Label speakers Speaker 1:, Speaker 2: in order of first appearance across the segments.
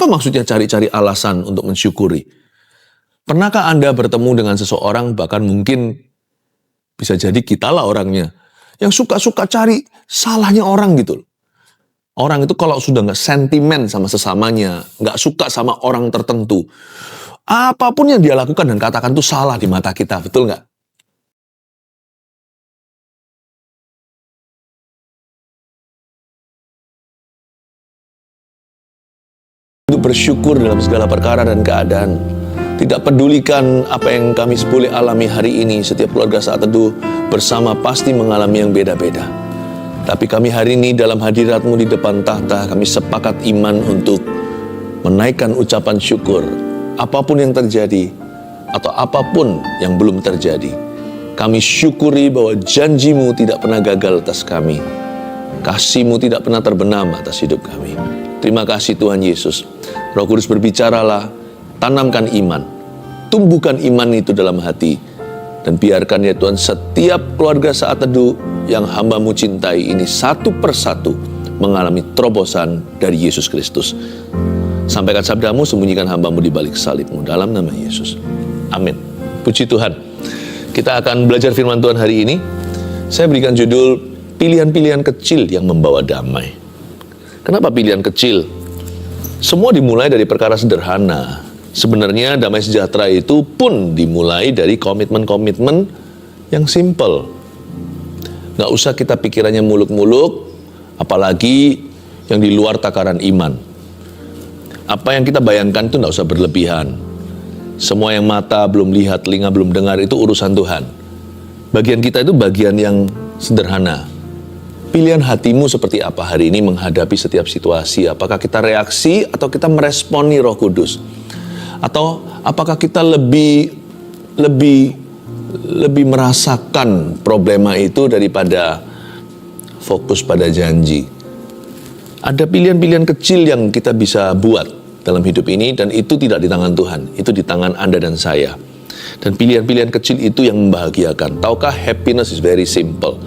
Speaker 1: Apa maksudnya cari-cari alasan untuk mensyukuri? Pernahkah Anda bertemu dengan seseorang, bahkan mungkin bisa jadi kitalah orangnya, yang suka-suka cari salahnya orang gitu loh. Orang itu kalau sudah nggak sentimen sama sesamanya, nggak suka sama orang tertentu, apapun yang dia lakukan dan katakan itu salah di mata kita, betul nggak? Untuk bersyukur dalam segala perkara dan keadaan. Tidak pedulikan apa yang kami boleh alami hari ini, setiap keluarga Saat Teduh bersama pasti mengalami yang beda-beda. Tapi kami hari ini dalam hadirat-Mu di depan tahta, kami sepakat iman untuk menaikkan ucapan syukur. Apapun yang terjadi, atau apapun yang belum terjadi, kami syukuri bahwa janji-Mu tidak pernah gagal atas kami. Kasih-Mu tidak pernah terbenam atas hidup kami. Terima kasih Tuhan Yesus. Roh Kudus berbicaralah, tanamkan iman, tumbuhkan iman itu dalam hati, dan biarkan ya Tuhan setiap keluarga Saat Teduh yang hamba-Mu cintai ini satu persatu mengalami terobosan dari Yesus Kristus. Sampaikan sabda-Mu, sembunyikan hamba-Mu di balik salib-Mu dalam nama Yesus. Amin. Puji Tuhan. Kita akan belajar firman Tuhan hari ini. Saya berikan judul pilihan-pilihan kecil yang membawa damai. Kenapa pilihan kecil? Semua dimulai dari perkara sederhana. Sebenarnya damai sejahtera itu pun dimulai dari komitmen-komitmen yang simple. Nggak usah kita pikirannya muluk-muluk, apalagi yang di luar takaran iman. Apa yang kita bayangkan itu nggak usah berlebihan. Semua yang mata belum lihat, telinga belum dengar, itu urusan Tuhan. Bagian kita itu bagian yang sederhana. Pilihan hatimu seperti apa hari ini menghadapi setiap situasi? Apakah kita reaksi atau kita meresponi Roh Kudus? Atau apakah kita lebih merasakan problema itu daripada fokus pada janji? Ada pilihan-pilihan kecil yang kita bisa buat dalam hidup ini, dan itu tidak di tangan Tuhan, itu di tangan Anda dan saya. Dan pilihan-pilihan kecil itu yang membahagiakan. Tahukah, happiness is very simple.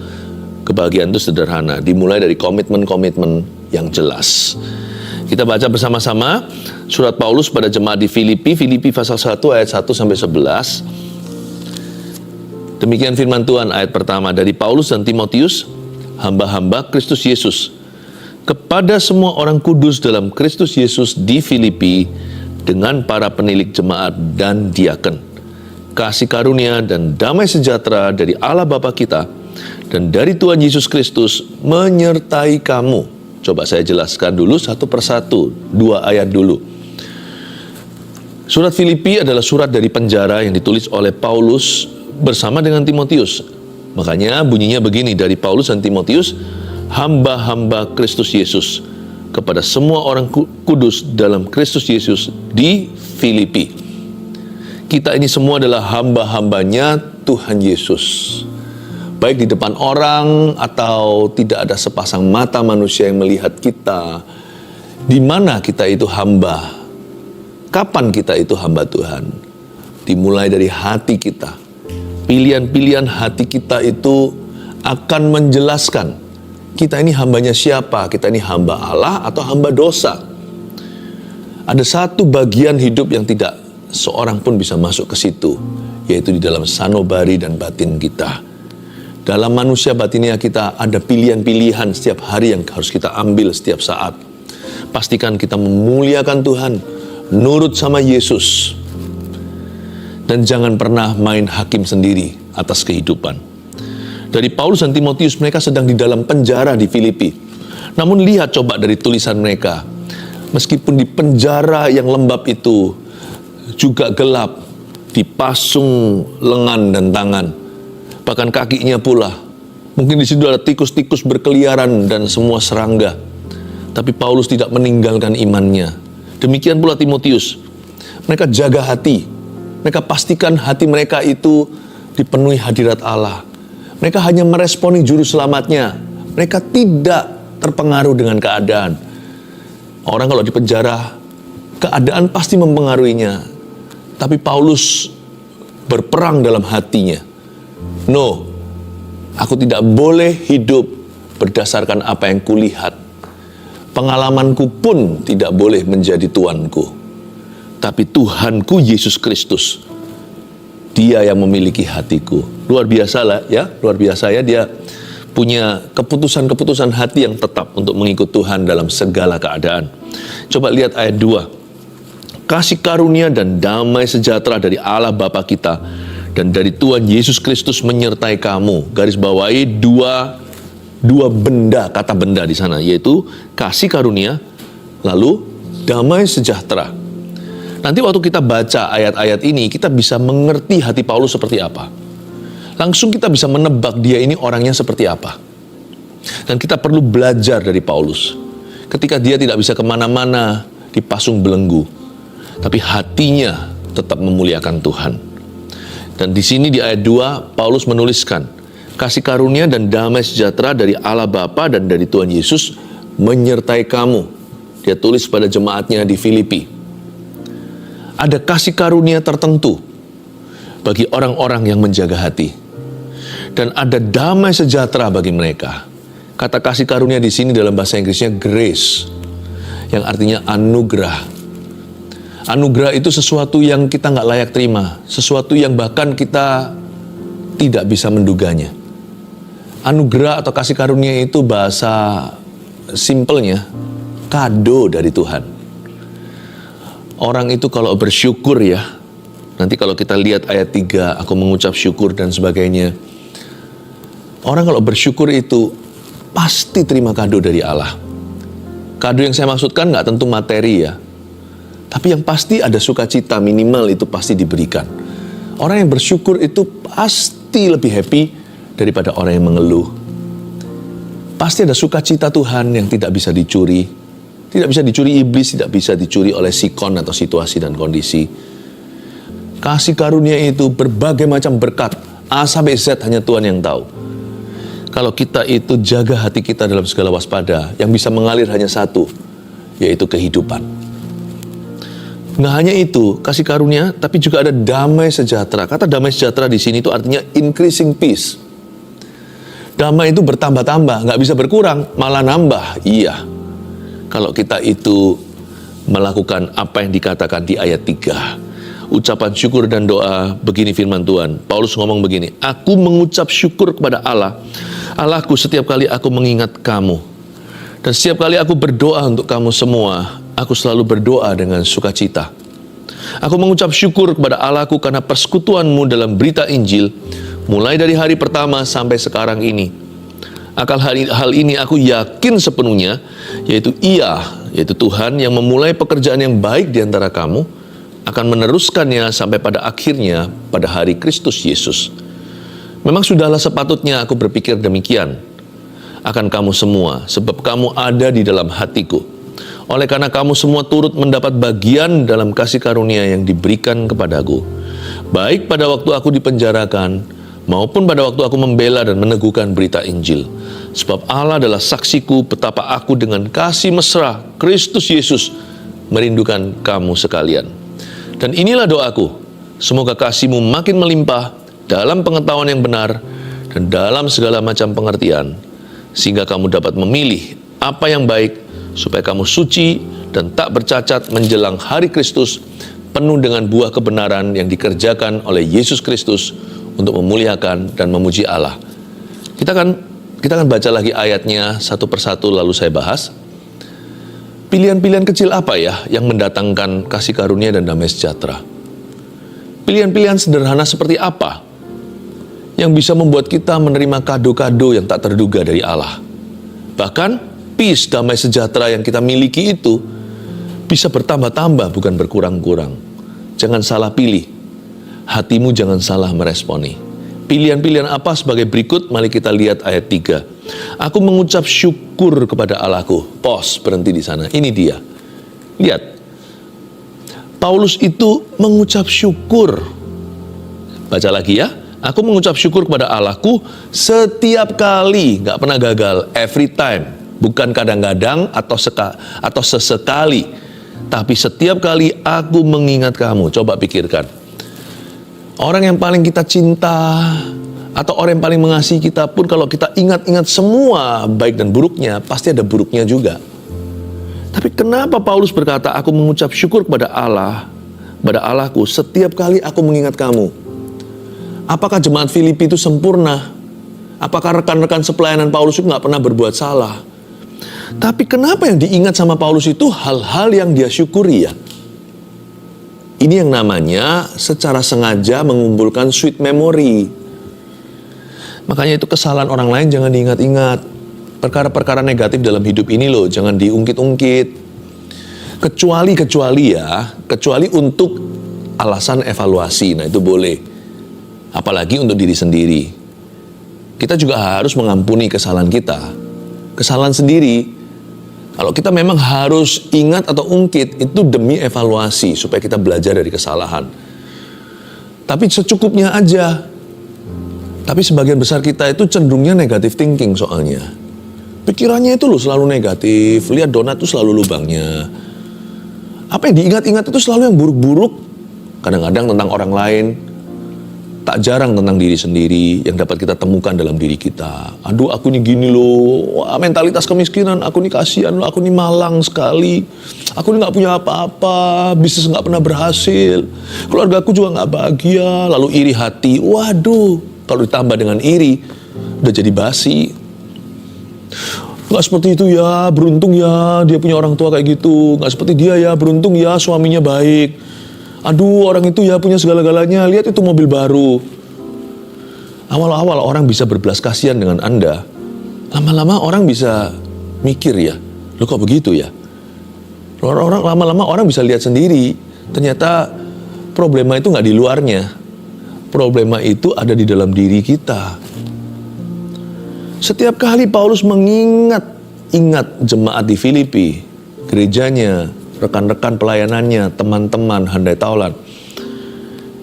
Speaker 1: Kebahagiaan itu sederhana, dimulai dari komitmen-komitmen yang jelas. Kita baca bersama-sama surat Paulus pada jemaat di Filipi, Filipi pasal 1 ayat 1 sampai 11. Demikian firman Tuhan, ayat pertama, dari Paulus dan Timotius, hamba-hamba Kristus Yesus, kepada semua orang kudus dalam Kristus Yesus di Filipi, dengan para penilik jemaat dan diaken. Kasih karunia dan damai sejahtera dari Allah Bapa kita dan dari Tuhan Yesus Kristus menyertai kamu. Coba saya jelaskan dulu satu persatu, 2 ayat dulu. Surat Filipi adalah surat dari penjara yang ditulis oleh Paulus bersama dengan Timotius. Makanya bunyinya begini, dari Paulus dan Timotius, hamba-hamba Kristus Yesus, kepada semua orang kudus dalam Kristus Yesus di Filipi. Kita ini semua adalah hamba-hambanya Tuhan Yesus. Baik di depan orang atau tidak ada sepasang mata manusia yang melihat kita. Di mana kita itu hamba? Kapan kita itu hamba Tuhan? Dimulai dari hati kita. Pilihan-pilihan hati kita itu akan menjelaskan kita ini hambanya siapa? Kita ini hamba Allah atau hamba dosa? Ada satu bagian hidup yang tidak seorang pun bisa masuk ke situ, yaitu di dalam sanubari dan batin kita. Dalam manusia batinnya kita ada pilihan-pilihan setiap hari yang harus kita ambil setiap saat. Pastikan kita memuliakan Tuhan, nurut sama Yesus, dan jangan pernah main hakim sendiri atas kehidupan. Dari Paulus dan Timotius, mereka sedang di dalam penjara di Filipi. Namun lihat coba dari tulisan mereka, meskipun di penjara yang lembab itu juga gelap, dipasung lengan dan tangan, bahkan kakinya pula. Mungkin di situ ada tikus-tikus berkeliaran dan semua serangga. Tapi Paulus tidak meninggalkan imannya. Demikian pula Timotius. Mereka jaga hati. Mereka pastikan hati mereka itu dipenuhi hadirat Allah. Mereka hanya meresponi juru selamatnya. Mereka tidak terpengaruh dengan keadaan. Orang kalau di penjara, keadaan pasti mempengaruhinya. Tapi Paulus berperang dalam hatinya. No, aku tidak boleh hidup berdasarkan apa yang kulihat. Pengalamanku pun tidak boleh menjadi Tuanku, tapi Tuhanku Yesus Kristus. Dia yang memiliki hatiku. Luar biasa lah ya, luar biasa ya. Dia punya keputusan-keputusan hati yang tetap untuk mengikut Tuhan dalam segala keadaan. Coba lihat ayat 2. Kasih karunia dan damai sejahtera dari Allah Bapa kita dan dari Tuhan Yesus Kristus menyertai kamu. Garis bawahi dua benda, kata benda di sana, yaitu kasih karunia, lalu damai sejahtera. Nanti waktu kita baca ayat-ayat ini, kita bisa mengerti hati Paulus seperti apa. Langsung kita bisa menebak dia ini orangnya seperti apa. Dan kita perlu belajar dari Paulus. Ketika dia tidak bisa kemana-mana, dipasung belenggu, tapi hatinya tetap memuliakan Tuhan. Dan di sini di ayat 2, Paulus menuliskan, kasih karunia dan damai sejahtera dari Allah Bapa dan dari Tuhan Yesus menyertai kamu. Dia tulis pada jemaatnya di Filipi. Ada kasih karunia tertentu bagi orang-orang yang menjaga hati. Dan ada damai sejahtera bagi mereka. Kata kasih karunia di sini dalam bahasa Inggrisnya grace, yang artinya anugerah. Anugerah itu sesuatu yang kita nggak layak terima, sesuatu yang bahkan kita tidak bisa menduganya. Anugerah atau kasih karunia itu bahasa simpelnya kado dari Tuhan. Orang itu kalau bersyukur ya, nanti kalau kita lihat ayat 3, aku mengucap syukur dan sebagainya. Orang kalau bersyukur itu pasti terima kado dari Allah. Kado yang saya maksudkan nggak tentu materi ya, tapi yang pasti ada sukacita, minimal itu pasti diberikan. Orang yang bersyukur itu pasti lebih happy daripada orang yang mengeluh. Pasti ada sukacita Tuhan yang tidak bisa dicuri. Tidak bisa dicuri iblis, tidak bisa dicuri oleh sikon atau situasi dan kondisi. Kasih karunia itu berbagai macam berkat, A sampai Z hanya Tuhan yang tahu. Kalau kita itu jaga hati kita dalam segala waspada, yang bisa mengalir hanya satu, yaitu kehidupan. Nggak hanya itu, kasih karunia, tapi juga ada damai sejahtera. Kata damai sejahtera di sini itu artinya increasing peace. Damai itu bertambah-tambah, nggak bisa berkurang, malah nambah. Iya. Kalau kita itu melakukan apa yang dikatakan di ayat 3. Ucapan syukur dan doa, begini firman Tuhan. Paulus ngomong begini, aku mengucap syukur kepada Allah. Allahku, setiap kali aku mengingat kamu. Dan setiap kali aku berdoa untuk kamu semua, aku selalu berdoa dengan sukacita. Aku mengucap syukur kepada Allahku karena persekutuanmu dalam berita Injil, mulai dari hari pertama sampai sekarang ini. Akan hal ini aku yakin sepenuhnya, yaitu Tuhan yang memulai pekerjaan yang baik di antara kamu, akan meneruskannya sampai pada akhirnya pada hari Kristus Yesus. Memang sudahlah sepatutnya aku berpikir demikian akan kamu semua, sebab kamu ada di dalam hatiku. Oleh karena kamu semua turut mendapat bagian dalam kasih karunia yang diberikan kepadaku, baik pada waktu aku dipenjarakan, maupun pada waktu aku membela dan meneguhkan berita Injil. Sebab Allah adalah saksiku betapa aku dengan kasih mesra Kristus Yesus merindukan kamu sekalian. Dan inilah doaku, semoga kasihmu makin melimpah dalam pengetahuan yang benar dan dalam segala macam pengertian, sehingga kamu dapat memilih apa yang baik, supaya kamu suci dan tak bercacat menjelang hari Kristus, penuh dengan buah kebenaran yang dikerjakan oleh Yesus Kristus untuk memuliakan dan memuji Allah. Kita akan baca lagi ayatnya satu persatu lalu saya bahas. Pilihan-pilihan kecil apa ya yang mendatangkan kasih karunia dan damai sejahtera? Pilihan-pilihan sederhana seperti apa yang bisa membuat kita menerima kado-kado yang tak terduga dari Allah? Bahkan peace, damai sejahtera yang kita miliki itu bisa bertambah-tambah, bukan berkurang-kurang. Jangan salah pilih. Hatimu jangan salah meresponi. Pilihan-pilihan apa sebagai berikut? Mari kita lihat ayat 3. Aku mengucap syukur kepada Allahku. Pause, berhenti di sana. Ini dia. Lihat. Paulus itu mengucap syukur. Baca lagi ya. Aku mengucap syukur kepada Allahku setiap kali, nggak pernah gagal, every time. Bukan kadang-kadang atau sesekali, tapi setiap kali aku mengingat kamu. Coba pikirkan. Orang yang paling kita cinta atau orang yang paling mengasihi kita pun, kalau kita ingat-ingat semua baik dan buruknya, pasti ada buruknya juga. Tapi kenapa Paulus berkata, aku mengucap syukur kepada Allah, kepada Allahku setiap kali aku mengingat kamu? Apakah jemaat Filipi itu sempurna? Apakah rekan-rekan sepelayanan Paulus itu nggak pernah berbuat salah? Tapi kenapa yang diingat sama Paulus itu hal-hal yang dia syukuri ya? Ini yang namanya secara sengaja mengumpulkan sweet memory. Makanya itu kesalahan orang lain jangan diingat-ingat. Perkara-perkara negatif dalam hidup ini loh, jangan diungkit-ungkit. Kecuali untuk alasan evaluasi, nah itu boleh. Apalagi untuk diri sendiri. Kita juga harus mengampuni kesalahan kita. Kesalahan sendiri, kalau kita memang harus ingat atau ungkit, itu demi evaluasi, supaya kita belajar dari kesalahan. Tapi secukupnya aja. Tapi sebagian besar kita itu cenderungnya negative thinking soalnya. Pikirannya itu loh selalu negatif, lihat donat itu selalu lubangnya. Apa yang diingat-ingat itu selalu yang buruk-buruk. Kadang-kadang tentang orang lain, tak jarang tentang diri sendiri yang dapat kita temukan dalam diri kita. Aduh, aku ini gini loh, wah, mentalitas kemiskinan, aku ini kasihan loh, aku ini malang sekali. Aku ini gak punya apa-apa, bisnis gak pernah berhasil, keluarga aku juga gak bahagia, lalu iri hati. Waduh, kalau ditambah dengan iri, udah jadi basi. Gak seperti itu ya, beruntung ya dia punya orang tua kayak gitu. Gak seperti dia ya, beruntung ya suaminya baik. Aduh, orang itu ya punya segala-galanya, lihat itu mobil baru. Awal-awal orang bisa berbelas kasihan dengan Anda. Lama-lama orang bisa mikir ya, loh kok begitu ya? Lama-lama orang bisa lihat sendiri, ternyata problema itu gak di luarnya. Problema itu ada di dalam diri kita. Setiap kali Paulus ingat jemaat di Filipi, gerejanya, rekan-rekan pelayanannya, teman-teman, handai taulan,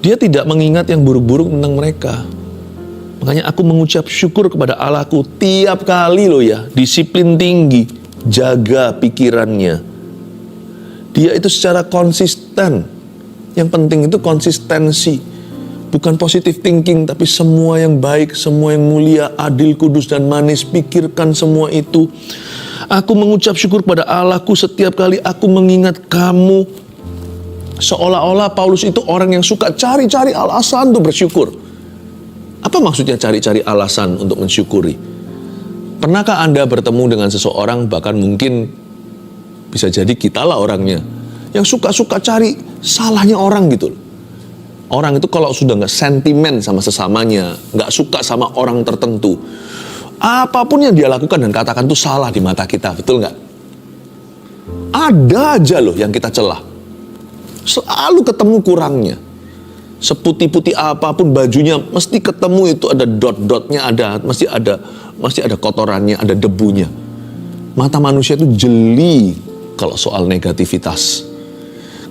Speaker 1: dia tidak mengingat yang buruk-buruk tentang mereka. Makanya aku mengucap syukur kepada Allahku tiap kali loh ya, disiplin tinggi, jaga pikirannya. Dia itu secara konsisten. Yang penting itu konsistensi. Bukan positive thinking, tapi semua yang baik, semua yang mulia, adil, kudus, dan manis. Pikirkan semua itu. Aku mengucap syukur pada Allahku setiap kali aku mengingat kamu. Seolah-olah Paulus itu orang yang suka cari-cari alasan untuk bersyukur. Apa maksudnya cari-cari alasan untuk mensyukuri? Pernahkah Anda bertemu dengan seseorang, bahkan mungkin bisa jadi kitalah orangnya, yang suka-suka cari salahnya orang gitu. Orang itu kalau sudah nggak sentimen sama sesamanya, nggak suka sama orang tertentu, apapun yang dia lakukan dan katakan itu salah di mata kita, betul nggak? Ada aja loh yang kita celah. Selalu ketemu kurangnya. Seputih-putih apapun bajunya, mesti ketemu itu ada dot-dotnya, masih ada kotorannya, ada debunya. Mata manusia itu jeli kalau soal negativitas.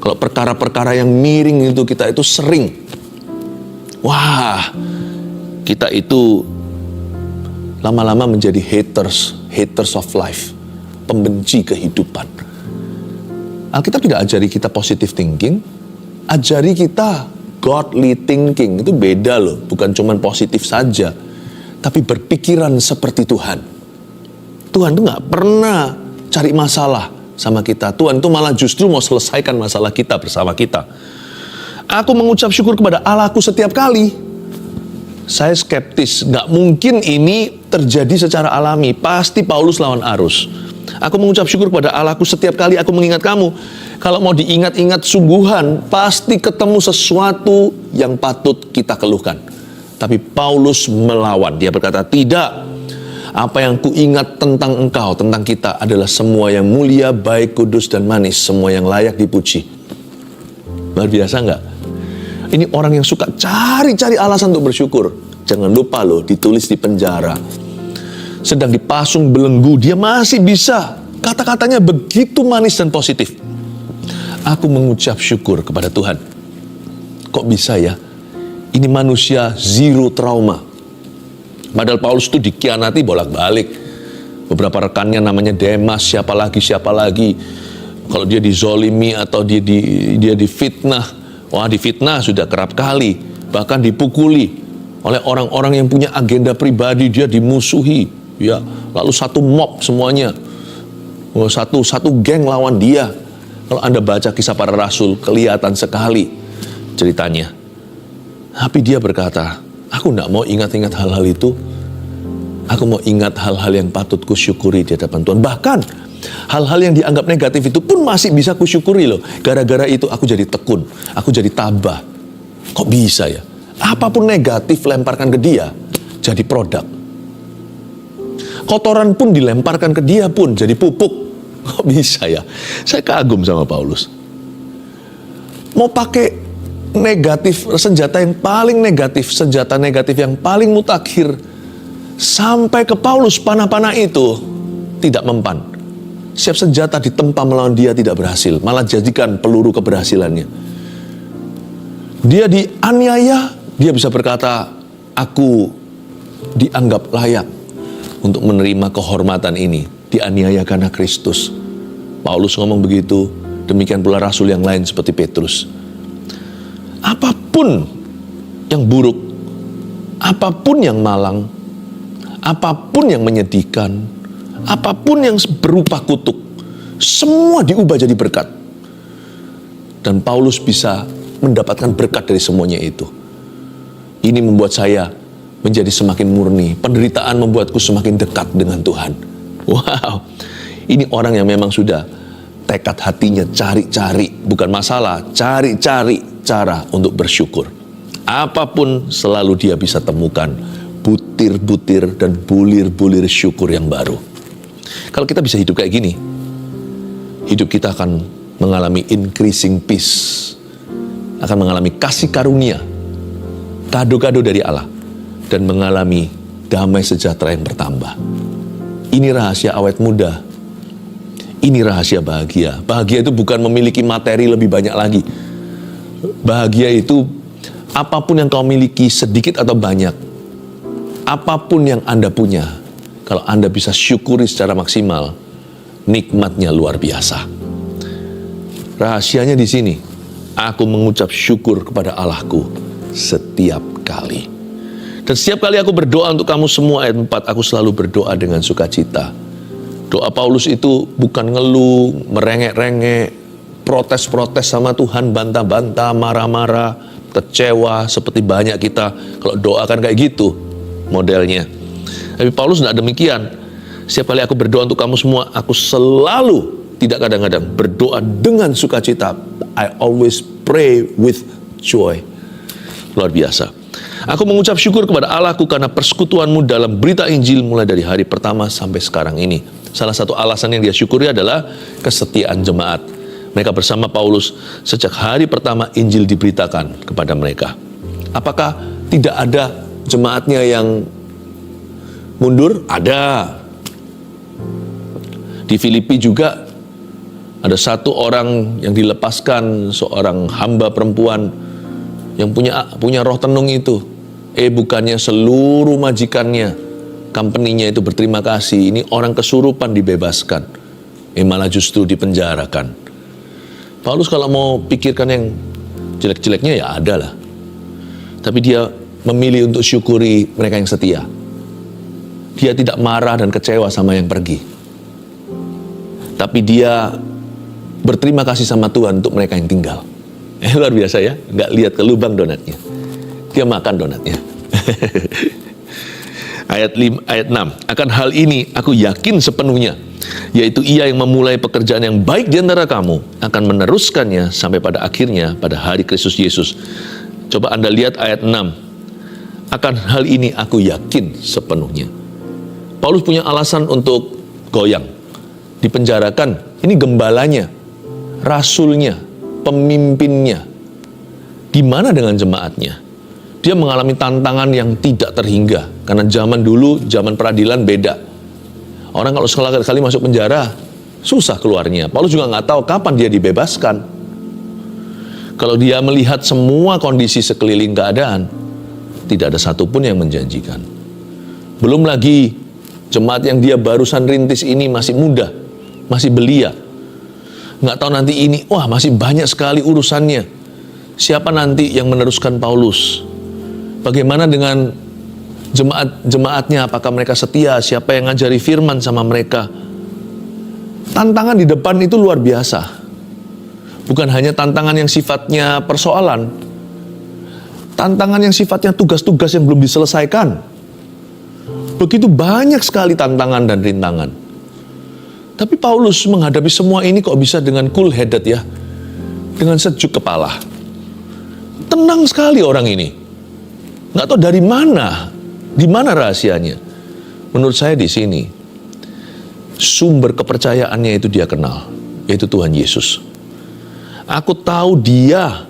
Speaker 1: Kalau perkara-perkara yang miring itu kita itu sering. Wah, kita itu lama-lama menjadi haters of life, pembenci kehidupan. Alkitab tidak ajari kita positive thinking, ajari kita godly thinking. Itu beda loh, bukan cuma positif saja, tapi berpikiran seperti Tuhan. Tuhan itu gak pernah cari masalah sama kita. Tuhan itu malah justru mau selesaikan masalah kita bersama kita. Aku mengucap syukur kepada Allahku setiap kali. Saya skeptis, gak mungkin ini terjadi secara alami. Pasti Paulus lawan arus. Aku mengucap syukur kepada Allahku setiap kali aku mengingat kamu. Kalau mau diingat-ingat sungguhan, pasti ketemu sesuatu yang patut kita keluhkan. Tapi Paulus melawan. Dia berkata, tidak. Apa yang kuingat tentang engkau, tentang kita adalah semua yang mulia, baik, kudus, dan manis. Semua yang layak dipuji. Luar biasa nggak? Ini orang yang suka cari-cari alasan untuk bersyukur. Jangan lupa loh, ditulis di penjara. Sedang dipasung belenggu, dia masih bisa. Kata-katanya begitu manis dan positif. Aku mengucap syukur kepada Tuhan. Kok bisa ya? Ini manusia zero trauma. Padahal Paulus itu dikhianati bolak-balik. Beberapa rekannya namanya Demas, siapa lagi. Kalau dia dizolimi atau dia difitnah. Wah, difitnah sudah kerap kali. Bahkan dipukuli oleh orang-orang yang punya agenda pribadi, dia dimusuhi. Ya, lalu satu mob semuanya Oh, satu geng lawan dia. Kalau Anda baca Kisah Para Rasul, kelihatan sekali ceritanya. Tapi dia berkata, aku tidak mau ingat-ingat hal-hal itu. Aku mau ingat hal-hal yang patut kusyukuri di hadapan Tuhan. Bahkan hal-hal yang dianggap negatif itu pun masih bisa kusyukuri loh. Gara-gara itu aku jadi tekun, aku jadi tabah. Kok bisa ya? Apapun negatif lemparkan ke dia, jadi produk. Kotoran pun dilemparkan ke dia pun jadi pupuk. Kok bisa ya? Saya kagum sama Paulus. Mau pakai negatif, senjata yang paling negatif, senjata negatif yang paling mutakhir, sampai ke Paulus panah-panah itu tidak mempan. Siap senjata ditempa melawan dia tidak berhasil, malah jadikan peluru keberhasilannya. Dia dianiaya, dia bisa berkata, aku dianggap layak untuk menerima kehormatan ini, dianiaya karena Kristus. Paulus ngomong begitu, demikian pula rasul yang lain seperti Petrus. Apapun yang buruk, apapun yang malang, apapun yang menyedihkan, apapun yang berupa kutuk, semua diubah jadi berkat. Dan Paulus bisa mendapatkan berkat dari semuanya itu. Ini membuat saya menjadi semakin murni. Penderitaan membuatku semakin dekat dengan Tuhan. Wow, ini orang yang memang sudah tekad hatinya cari-cari, bukan masalah, cari-cari cara untuk bersyukur. Apapun selalu dia bisa temukan butir-butir dan bulir-bulir syukur yang baru. Kalau kita bisa hidup kayak gini, hidup kita akan mengalami increasing peace, akan mengalami kasih karunia, kado-kado dari Allah, dan mengalami damai sejahtera yang bertambah. Ini rahasia awet muda. Ini rahasia bahagia. Bahagia itu bukan memiliki materi lebih banyak lagi. Bahagia itu apapun yang kau miliki, sedikit atau banyak, apapun yang Anda punya, kalau Anda bisa syukuri secara maksimal, nikmatnya luar biasa. Rahasianya di sini. Aku mengucap syukur kepada Allahku setiap kali. Dan setiap kali aku berdoa untuk kamu semua, ayat 4, aku selalu berdoa dengan sukacita. Doa Paulus itu bukan ngeluh, merengek-rengek, protes-protes sama Tuhan, bantah-bantah, marah-marah, kecewa, seperti banyak kita kalau doa kan kayak gitu modelnya. Tapi Paulus tidak demikian. Setiap kali aku berdoa untuk kamu semua, aku selalu, tidak kadang-kadang, berdoa dengan sukacita. I always pray with joy. Luar biasa. Aku mengucap syukur kepada Allahku karena persekutuanmu dalam berita Injil mulai dari hari pertama sampai sekarang ini. Salah satu alasan yang dia syukuri adalah kesetiaan jemaat. Mereka bersama Paulus sejak hari pertama Injil diberitakan kepada mereka. Apakah tidak ada jemaatnya yang mundur? Ada. Di Filipi juga ada satu orang yang dilepaskan, seorang hamba perempuan yang punya roh tenung itu. Bukannya seluruh majikannya, company-nya itu berterima kasih. Ini orang kesurupan dibebaskan. Malah justru dipenjarakan. Paulus kalau mau pikirkan yang jelek-jeleknya ya ada lah. Tapi dia memilih untuk syukuri mereka yang setia. Dia tidak marah dan kecewa sama yang pergi. Tapi dia berterima kasih sama Tuhan untuk mereka yang tinggal. Luar biasa ya, nggak lihat ke lubang donatnya. Dia makan donatnya. Ayat 6, akan hal ini aku yakin sepenuhnya, yaitu ia yang memulai pekerjaan yang baik di antara kamu akan meneruskannya sampai pada akhirnya pada hari Kristus Yesus. Coba Anda lihat ayat 6. Akan hal ini aku yakin sepenuhnya. Paulus punya alasan untuk goyang, dipenjarakan. Ini gembalanya, rasulnya, pemimpinnya. Gimana dengan jemaatnya? Dia mengalami tantangan yang tidak terhingga. Karena zaman dulu, zaman peradilan beda. Orang kalau sekali masuk penjara, susah keluarnya. Paulus juga nggak tahu kapan dia dibebaskan. Kalau dia melihat semua kondisi sekeliling keadaan, tidak ada satupun yang menjanjikan. Belum lagi, jemaat yang dia barusan rintis ini masih muda, masih belia. Nggak tahu nanti ini, wah masih banyak sekali urusannya. Siapa nanti yang meneruskan Paulus? Bagaimana dengan jemaatnya? Apakah mereka setia? Siapa yang ngajari firman sama mereka? Tantangan di depan itu luar biasa. Bukan hanya tantangan yang sifatnya persoalan, tantangan yang sifatnya tugas-tugas yang belum diselesaikan. Begitu banyak sekali tantangan dan rintangan. Tapi Paulus menghadapi semua ini kok bisa dengan cool headed ya, dengan sejuk kepala. Tenang sekali orang ini. Nggak tahu dari mana, di mana rahasianya. Menurut saya di sini, sumber kepercayaannya itu dia kenal, yaitu Tuhan Yesus. Aku tahu Dia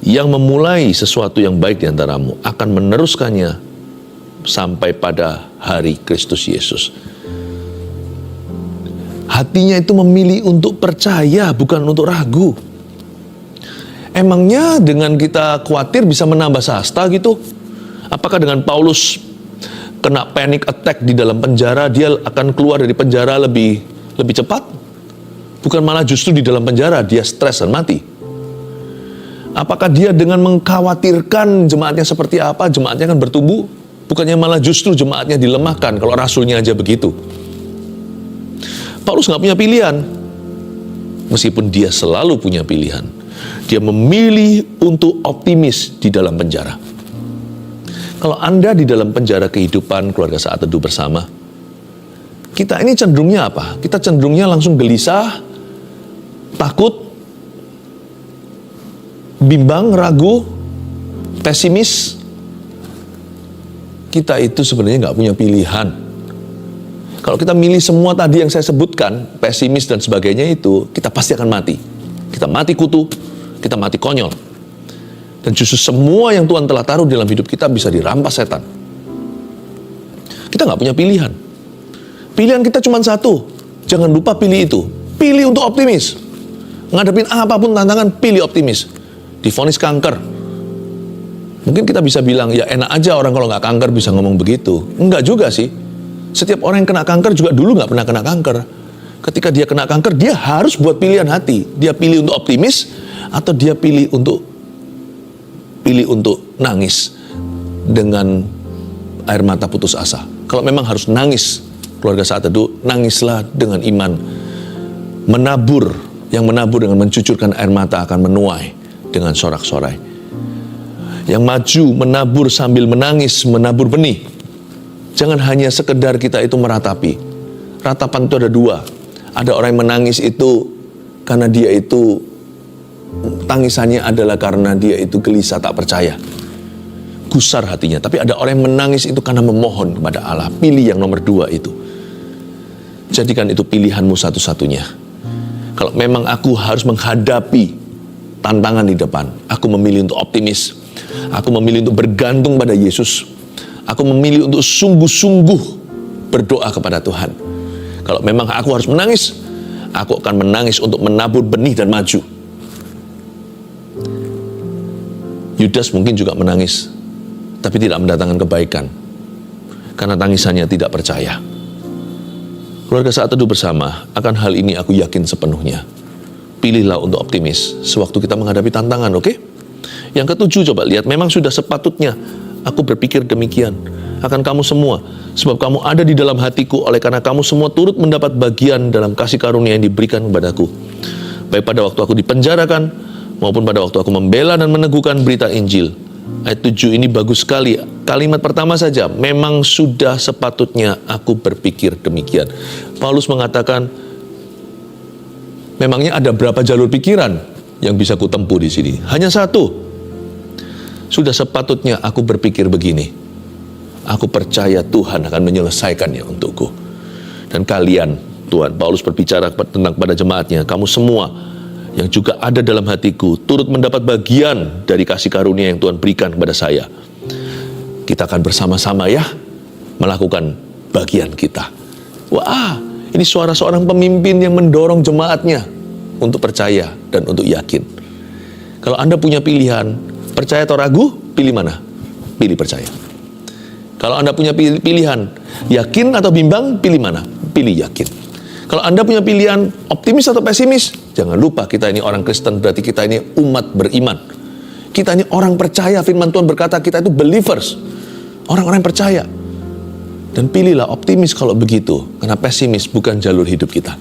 Speaker 1: yang memulai sesuatu yang baik di antaramu akan meneruskannya sampai pada hari Kristus Yesus. Hatinya itu memilih untuk percaya, bukan untuk ragu. Emangnya dengan kita khawatir bisa menambah sasta gitu? Apakah dengan Paulus kena panic attack di dalam penjara, dia akan keluar dari penjara lebih cepat? Bukan malah justru di dalam penjara dia stres dan mati. Apakah dia dengan mengkhawatirkan jemaatnya seperti apa, jemaatnya akan bertumbuh? Bukannya malah justru jemaatnya dilemahkan kalau rasulnya aja begitu. Paulus nggak punya pilihan. Meskipun dia selalu punya pilihan. Dia memilih untuk optimis di dalam penjara. Kalau Anda di dalam penjara kehidupan keluarga saat teduh bersama, kita ini cenderungnya apa? Kita cenderungnya langsung gelisah, takut, bimbang, ragu, pesimis. Kita itu sebenarnya nggak punya pilihan. Kalau kita milih semua tadi yang saya sebutkan, pesimis dan sebagainya itu, kita pasti akan mati. Kita mati kutu, kita mati konyol. Dan justru semua yang Tuhan telah taruh dalam hidup kita bisa dirampas setan. Kita nggak punya pilihan. Pilihan kita cuma satu. Jangan lupa pilih itu. Pilih untuk optimis. Ngadepin apapun tantangan, pilih optimis. Divonis kanker. Mungkin kita bisa bilang, ya enak aja orang kalau nggak kanker bisa ngomong begitu. Enggak juga sih. Setiap orang yang kena kanker juga dulu nggak pernah kena kanker. Ketika dia kena kanker, dia harus buat pilihan hati. Dia pilih untuk optimis, atau dia pilih untuk nangis dengan air mata putus asa. Kalau memang harus nangis, keluarga saat teduh, nangislah dengan iman. Yang menabur dengan mencucurkan air mata akan menuai dengan sorak-sorai. Yang maju menabur sambil menangis, menabur benih. Jangan hanya sekedar kita itu meratapi. Ratapan itu ada dua. Ada orang yang menangis itu karena dia itu, tangisannya adalah karena dia itu gelisah, tak percaya, gusar hatinya. Tapi ada orang yang menangis itu karena memohon kepada Allah. Pilih yang nomor dua itu. Jadikan itu pilihanmu satu-satunya. Kalau memang aku harus menghadapi tantangan di depan, aku memilih untuk optimis. Aku memilih untuk bergantung pada Yesus. Aku memilih untuk sungguh-sungguh berdoa kepada Tuhan. Kalau memang aku harus menangis, aku akan menangis untuk menabur benih dan maju. Yudas mungkin juga menangis, tapi tidak mendatangkan kebaikan, karena tangisannya tidak percaya. Keluarga saat teduh bersama, akan hal ini aku yakin sepenuhnya. Pilihlah untuk optimis sewaktu kita menghadapi tantangan, oke? Yang ketujuh, coba lihat, memang sudah sepatutnya aku berpikir demikian akan kamu semua, sebab kamu ada di dalam hatiku, oleh karena kamu semua turut mendapat bagian dalam kasih karunia yang diberikan kepadaku, baik pada waktu aku dipenjarakan maupun pada waktu aku membela dan meneguhkan berita Injil. Ayat 7 ini bagus sekali. Kalimat pertama saja, memang sudah sepatutnya aku berpikir demikian. Paulus mengatakan, memangnya ada berapa jalur pikiran yang bisa kutempuh di sini? Hanya satu. Sudah sepatutnya aku berpikir begini. Aku percaya Tuhan akan menyelesaikannya untukku. Dan kalian, Tuhan, Paulus berbicara tentang pada jemaatnya, kamu semua yang juga ada dalam hatiku, turut mendapat bagian dari kasih karunia yang Tuhan berikan kepada saya. Kita akan bersama-sama ya, melakukan bagian kita. Wah, ini suara seorang pemimpin yang mendorong jemaatnya untuk percaya dan untuk yakin. Kalau Anda punya pilihan, percaya atau ragu, pilih mana? Pilih percaya. Kalau Anda punya pilihan, yakin atau bimbang, pilih mana? Pilih yakin. Kalau Anda punya pilihan optimis atau pesimis, jangan lupa kita ini orang Kristen, berarti kita ini umat beriman. Kita ini orang percaya, firman Tuhan berkata kita itu believers, orang-orang percaya. Dan pilihlah optimis kalau begitu, karena pesimis bukan jalur hidup kita.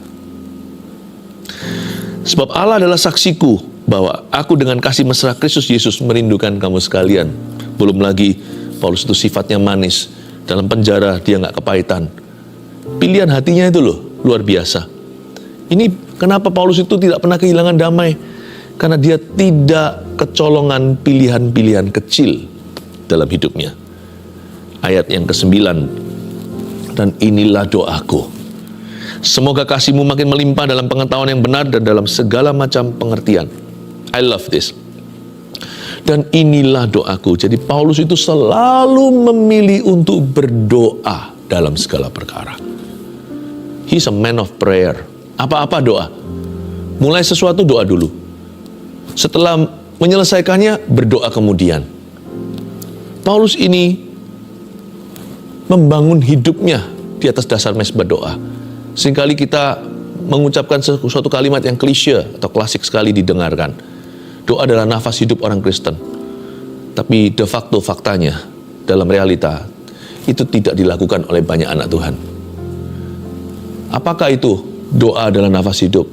Speaker 1: Sebab Allah adalah saksiku bahwa aku dengan kasih mesra Kristus Yesus merindukan kamu sekalian. Belum lagi Paulus itu sifatnya manis. Dalam penjara dia nggak kepahitan. Pilihan hatinya itu loh, luar biasa. Ini kenapa Paulus itu tidak pernah kehilangan damai. Karena dia tidak kecolongan pilihan-pilihan kecil dalam hidupnya. Ayat yang ke-9. Dan inilah doaku. Semoga kasihmu makin melimpah dalam pengetahuan yang benar dan dalam segala macam pengertian. I love this. Dan inilah doaku. Jadi Paulus itu selalu memilih untuk berdoa dalam segala perkara. He's a man of prayer. Apa-apa doa. Mulai sesuatu doa dulu. Setelah menyelesaikannya, berdoa kemudian. Paulus ini membangun hidupnya di atas dasar mesbah doa. Seringkali kita mengucapkan suatu kalimat yang klise atau klasik sekali didengarkan. Doa adalah nafas hidup orang Kristen. Tapi de facto faktanya, dalam realita, itu tidak dilakukan oleh banyak anak Tuhan. Apakah itu doa adalah nafas hidup?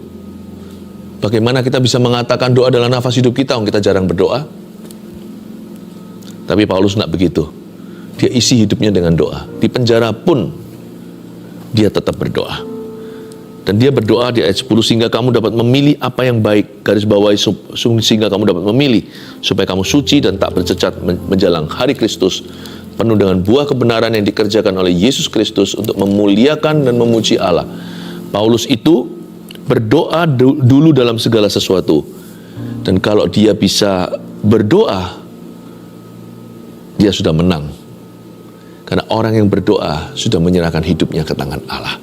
Speaker 1: Bagaimana kita bisa mengatakan doa adalah nafas hidup kita, kita jarang berdoa? Tapi Paulus tidak begitu. Dia isi hidupnya dengan doa. Di penjara pun dia tetap berdoa. Dan dia berdoa di ayat 10, sehingga kamu dapat memilih apa yang baik. Garis bawahi, sehingga kamu dapat memilih, supaya kamu suci dan tak bercacat menjelang hari Kristus, penuh dengan buah kebenaran yang dikerjakan oleh Yesus Kristus untuk memuliakan dan memuji Allah. Paulus itu berdoa dulu dalam segala sesuatu. Dan kalau dia bisa berdoa, dia sudah menang. Karena orang yang berdoa sudah menyerahkan hidupnya ke tangan Allah.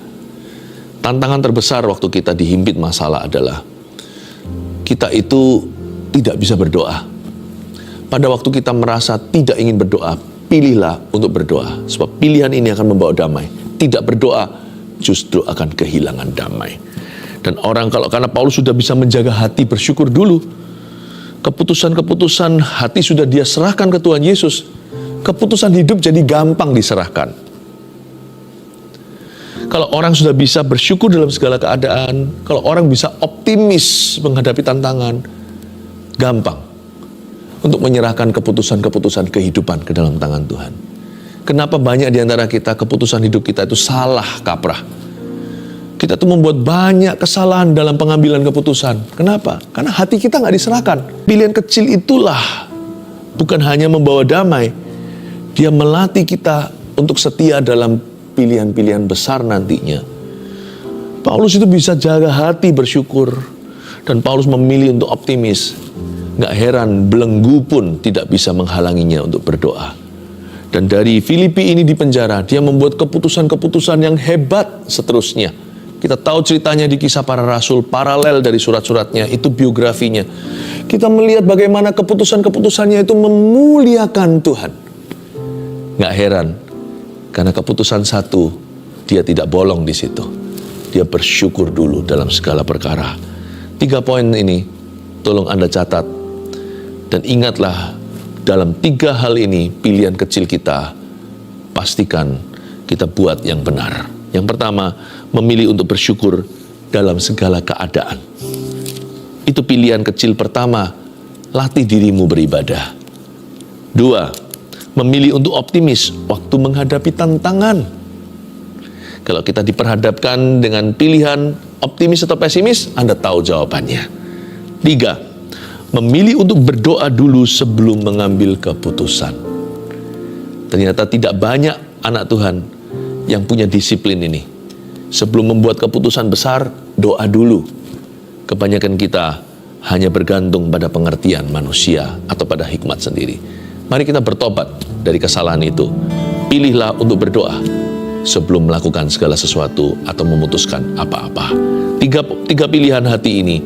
Speaker 1: Tantangan terbesar waktu kita dihimpit masalah adalah kita itu tidak bisa berdoa. Pada waktu kita merasa tidak ingin berdoa, pilihlah untuk berdoa. Sebab pilihan ini akan membawa damai. Tidak berdoa justru akan kehilangan damai. Dan orang karena Paulus sudah bisa menjaga hati bersyukur dulu. Keputusan-keputusan hati sudah dia serahkan ke Tuhan Yesus. Keputusan hidup jadi gampang diserahkan. Kalau orang sudah bisa bersyukur dalam segala keadaan, kalau orang bisa optimis menghadapi tantangan, gampang untuk menyerahkan keputusan-keputusan kehidupan ke dalam tangan Tuhan. Kenapa banyak di antara kita keputusan hidup kita itu salah kaprah? Kita tuh membuat banyak kesalahan dalam pengambilan keputusan. Kenapa? Karena hati kita nggak diserahkan. Pilihan kecil itulah bukan hanya membawa damai, dia melatih kita untuk setia dalam pilihan-pilihan besar nantinya. Paulus itu bisa jaga hati bersyukur. Dan Paulus memilih untuk optimis. Nggak heran belenggu pun tidak bisa menghalanginya untuk berdoa. Dan dari Filipi ini di penjara, dia membuat keputusan-keputusan yang hebat seterusnya. Kita tahu ceritanya di Kisah Para Rasul, paralel dari surat-suratnya, itu biografinya. Kita melihat bagaimana keputusan-keputusannya itu memuliakan Tuhan. Nggak heran. Karena keputusan satu, dia tidak bolong di situ. Dia bersyukur dulu dalam segala perkara. 3 poin ini, tolong Anda catat. Dan ingatlah, dalam 3 hal ini, pilihan kecil kita, pastikan kita buat yang benar. Yang pertama, memilih untuk bersyukur dalam segala keadaan. Itu pilihan kecil pertama, latih dirimu beribadah. 2, memilih untuk optimis waktu menghadapi tantangan. Kalau kita diperhadapkan dengan pilihan optimis atau pesimis, Anda tahu jawabannya. 3, memilih untuk berdoa dulu sebelum mengambil keputusan. Ternyata tidak banyak anak Tuhan yang punya disiplin ini. Sebelum membuat keputusan besar, doa dulu. Kebanyakan kita hanya bergantung pada pengertian manusia atau pada hikmat sendiri. Mari kita bertobat dari kesalahan itu. Pilihlah untuk berdoa sebelum melakukan segala sesuatu atau memutuskan apa-apa. Tiga pilihan hati ini,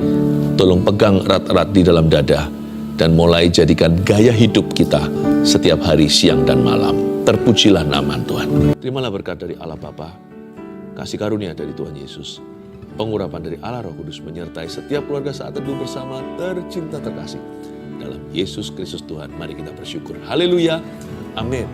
Speaker 1: tolong pegang erat-erat di dalam dada dan mulai jadikan gaya hidup kita setiap hari, siang dan malam. Terpujilah nama Tuhan. Terimalah berkat dari Allah Bapa, kasih karunia dari Tuhan Yesus, pengurapan dari Allah Roh Kudus menyertai setiap keluarga saat teduh bersama tercinta terkasih. Dalam Yesus Kristus Tuhan, mari kita bersyukur. Haleluya. Amin.